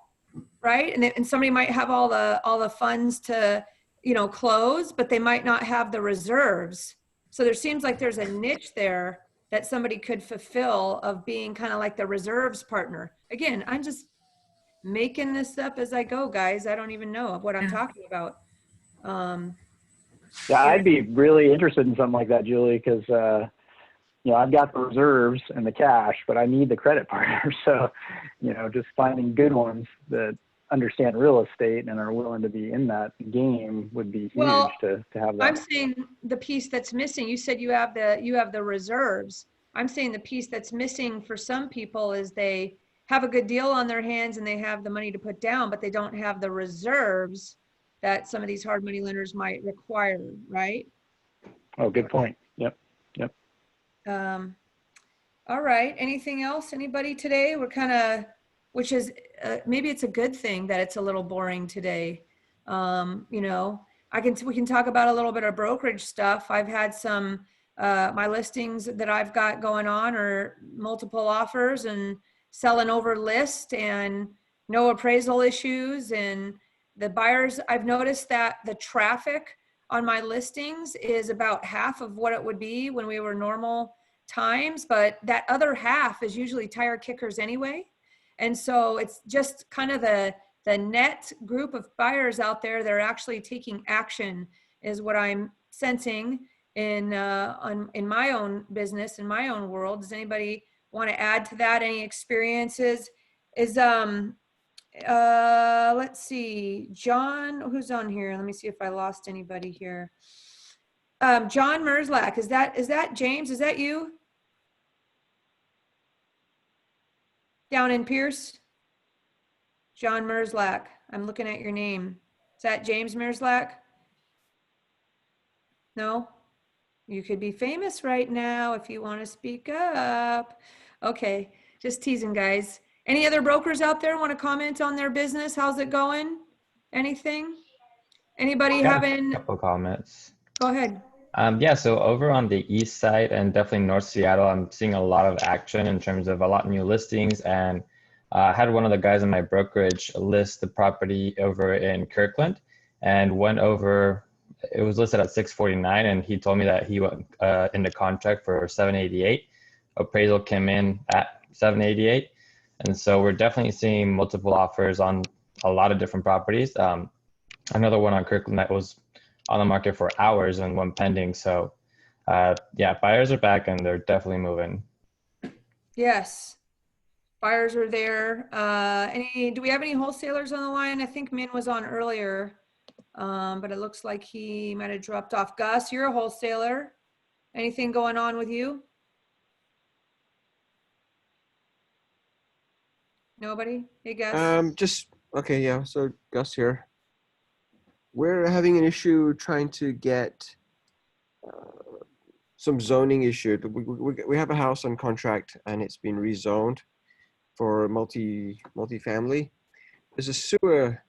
right? And somebody might have all the funds to, you know, close, but they might not have the reserves. So there seems like there's a niche there that somebody could fulfill of being kind of like the reserves partner. Again, I'm just making this up as I go, guys. I don't even know what I'm talking about. Yeah, I'd be really interested in something like that, Julie, because you know, I've got the reserves and the cash, but I need the credit partner. So, you know, just finding good ones that understand real estate and are willing to be in that game would be huge to have that. I'm saying the piece that's missing, you said you have the reserves. I'm saying the piece that's missing for some people is they have a good deal on their hands and they have the money to put down, but they don't have the reserves that some of these hard money lenders might require, right? Oh, good point. Yep. All right. Anything else? Anybody today? We're kind of, which is maybe it's a good thing that it's a little boring today. You know, we can talk about a little bit of brokerage stuff. I've had some my listings that I've got going on are multiple offers and selling over list and no appraisal issues. And the buyers, I've noticed that the traffic on my listings is about half of what it would be when we were normal times, but that other half is usually tire kickers anyway. And so it's just kind of the net group of buyers out there that are actually taking action is what I'm sensing in my own business, in my own world. Does anybody want to add to that? Any experiences? Let's see, John, who's on here? Let me see if I lost anybody here. John Merzlak, is that James? Is that you? Down in Pierce? John Merzlak, I'm looking at your name. Is that James Merzlak? No? You could be famous right now if you want to speak up. Okay, just teasing, guys. Any other brokers out there want to comment on their business? How's it going? Anything? Anybody having? A couple comments. Go ahead. Yeah, so over on the east side and definitely North Seattle, I'm seeing a lot of action in terms of a lot of new listings. And I had one of the guys in my brokerage list the property over in Kirkland and went over, it was listed at 649, and he told me that he went into contract for 788. Appraisal came in at 788. And so we're definitely seeing multiple offers on a lot of different properties. Another one on Kirkland that was on the market for hours and one pending. So yeah, buyers are back and they're definitely moving. Yes, buyers are there. Do we have any wholesalers on the line? I think Min was on earlier, but it looks like he might have dropped off. Gus, you're a wholesaler. Anything going on with you? Nobody? Hey, Gus. Okay, yeah, so Gus here. We're having an issue trying to get some zoning issued. We have a house on contract and it's been rezoned for multi-family. There's a sewer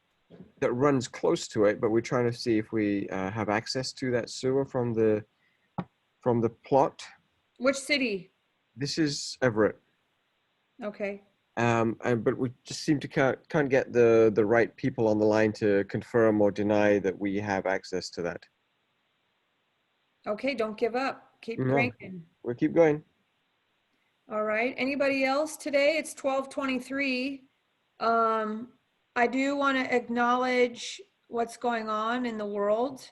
that runs close to it, but we're trying to see if we have access to that sewer from the plot. Which city? This is Everett. Okay. But we just seem to can't get the right people on the line to confirm or deny that we have access to that. Okay, don't give up. Keep cranking. We'll keep going. All right. Anybody else today? It's 12:23. I do want to acknowledge what's going on in the world.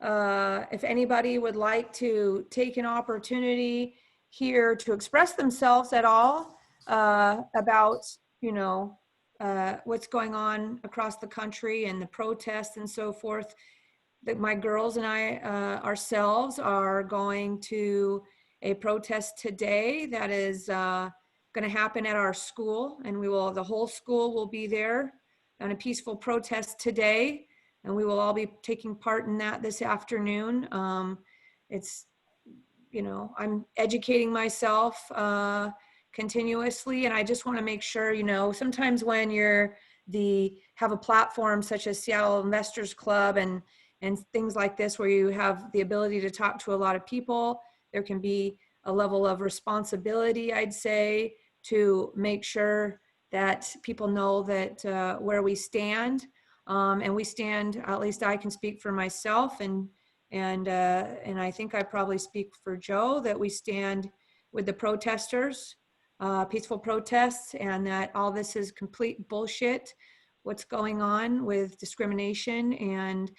If anybody would like to take an opportunity here to express themselves at all about, you know, what's going on across the country and the protests and so forth, that my girls and I ourselves are going to a protest today that is going to happen at our school, and the whole school will be there on a peaceful protest today, and we will all be taking part in that this afternoon. It's, you know, I'm educating myself continuously, and I just want to make sure, you know, sometimes when have a platform such as Seattle Investors Club and things like this, where you have the ability to talk to a lot of people, there can be a level of responsibility, I'd say, to make sure that people know that where we stand, and we stand, at least I can speak for myself, and I think I probably speak for Joe, that we stand with the protesters, peaceful protests, and that all this is complete bullshit, what's going on with discrimination, and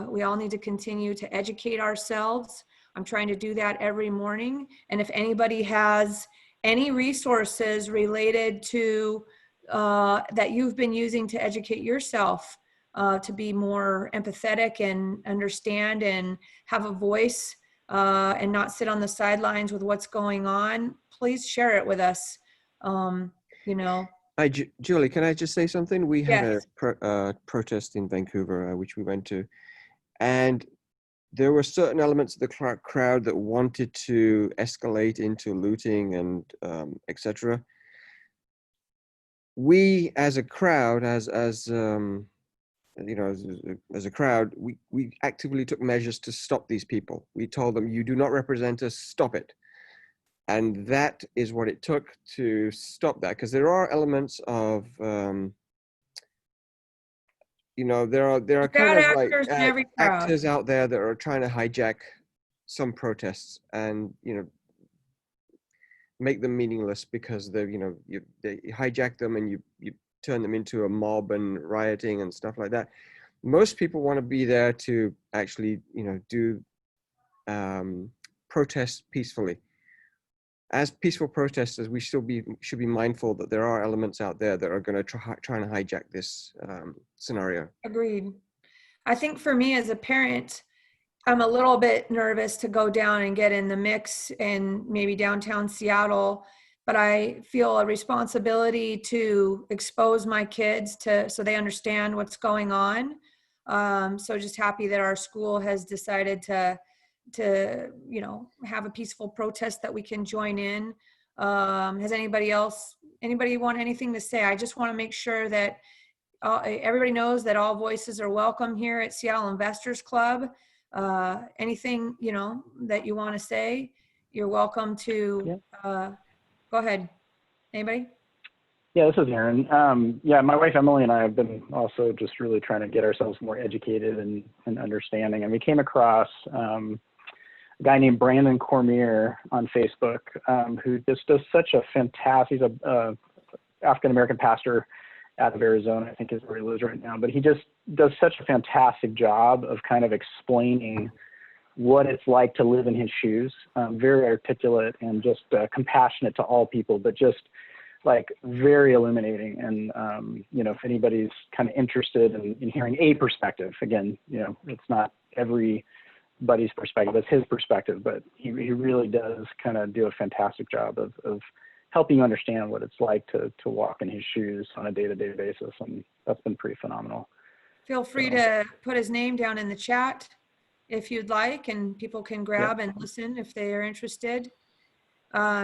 we all need to continue to educate ourselves. I'm trying to do that every morning. And if anybody has any resources related to that you've been using to educate yourself, to be more empathetic and understand and have a voice, and not sit on the sidelines with what's going on, please share it with us. You know. Hi, Julie, can I just say something? We had Yes. a protest in Vancouver, which we went to, and there were certain elements of the crowd that wanted to escalate into looting and etc. We, as a crowd, as you know, as a crowd, we actively took measures to stop these people. We told them, "You do not represent us. Stop it." And that is what it took to stop that, because there are elements of you know, there are kind of like actors out there that are trying to hijack some protests and, you know, make them meaningless because they're, you know, they hijack them and you turn them into a mob and rioting and stuff like that. Most people want to be there to actually, you know, do protest peacefully. As peaceful protesters, we should be mindful that there are elements out there that are going to try and hijack this scenario. Agreed. I think for me as a parent, I'm a little bit nervous to go down and get in the mix in maybe downtown Seattle, but I feel a responsibility to expose my kids so they understand what's going on. So just happy that our school has decided to you know, have a peaceful protest that we can join in. Has anybody want anything to say? I just want to make sure that everybody knows that all voices are welcome here at Seattle Investors Club. Anything, you know, that you want to say, you're welcome to. Go ahead. Anybody? Yeah, this is Aaron. Yeah, my wife Emily and I have been also just really trying to get ourselves more educated and understanding. And we came across a guy named Brandon Cormier on Facebook, who just does such a fantastic, he's a African-American pastor out of Arizona, I think is where he lives right now, but he just does such a fantastic job of kind of explaining what it's like to live in his shoes. Very articulate and just compassionate to all people, but just like very illuminating. And, you know, if anybody's kind of interested in hearing a perspective, again, you know, it's not everybody's perspective, it's his perspective, but he really does kind of do a fantastic job of helping you understand what it's like to walk in his shoes on a day-to-day basis. And that's been pretty phenomenal. Feel free to put his name down in the chat if you'd like, and people can grab and listen if they are interested.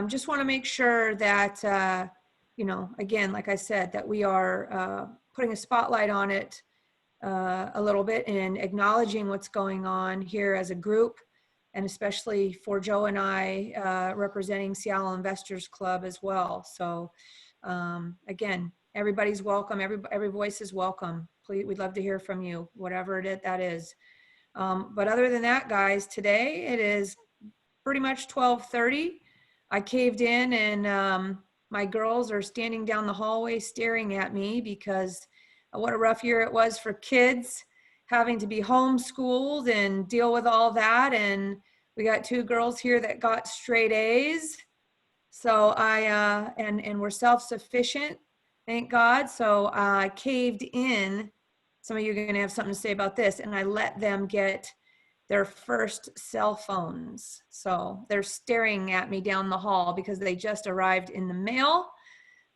Just want to make sure that, you know, again, like I said, that we are putting a spotlight on it a little bit and acknowledging what's going on here as a group, and especially for Joe and I representing Seattle Investors Club as well. So again, everybody's welcome. Every voice is welcome. Please, we'd love to hear from you, whatever that is. But other than that, guys, today it is pretty much 12:30. I caved in, and my girls are standing down the hallway staring at me because what a rough year it was for kids, having to be homeschooled and deal with all that. And we got 2 girls here that got straight A's. So and we're self-sufficient, thank God. So I caved in. Some of you are going to have something to say about this. And I let them get their first cell phones. So they're staring at me down the hall because they just arrived in the mail.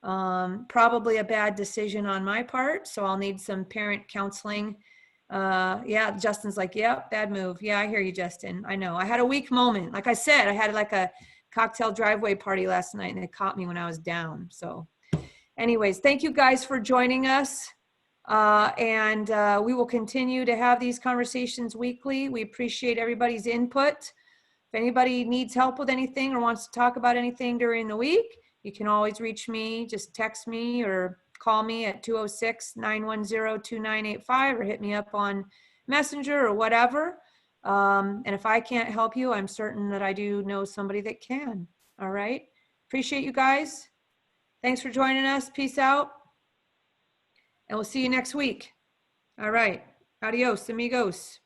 Probably a bad decision on my part. So I'll need some parent counseling. Yeah, Justin's like, yep, bad move. Yeah, I hear you, Justin. I know. I had a weak moment. Like I said, I had like a cocktail driveway party last night and they caught me when I was down. So anyways, thank you guys for joining us. And we will continue to have these conversations weekly. We appreciate everybody's input. If anybody needs help with anything or wants to talk about anything during the week, you can always reach me. Just text me or call me at 206-910-2985 or hit me up on Messenger or whatever. And if I can't help you, I'm certain that I do know somebody that can. All right. Appreciate you guys. Thanks for joining us. Peace out. And we'll see you next week. All right. Adios, amigos.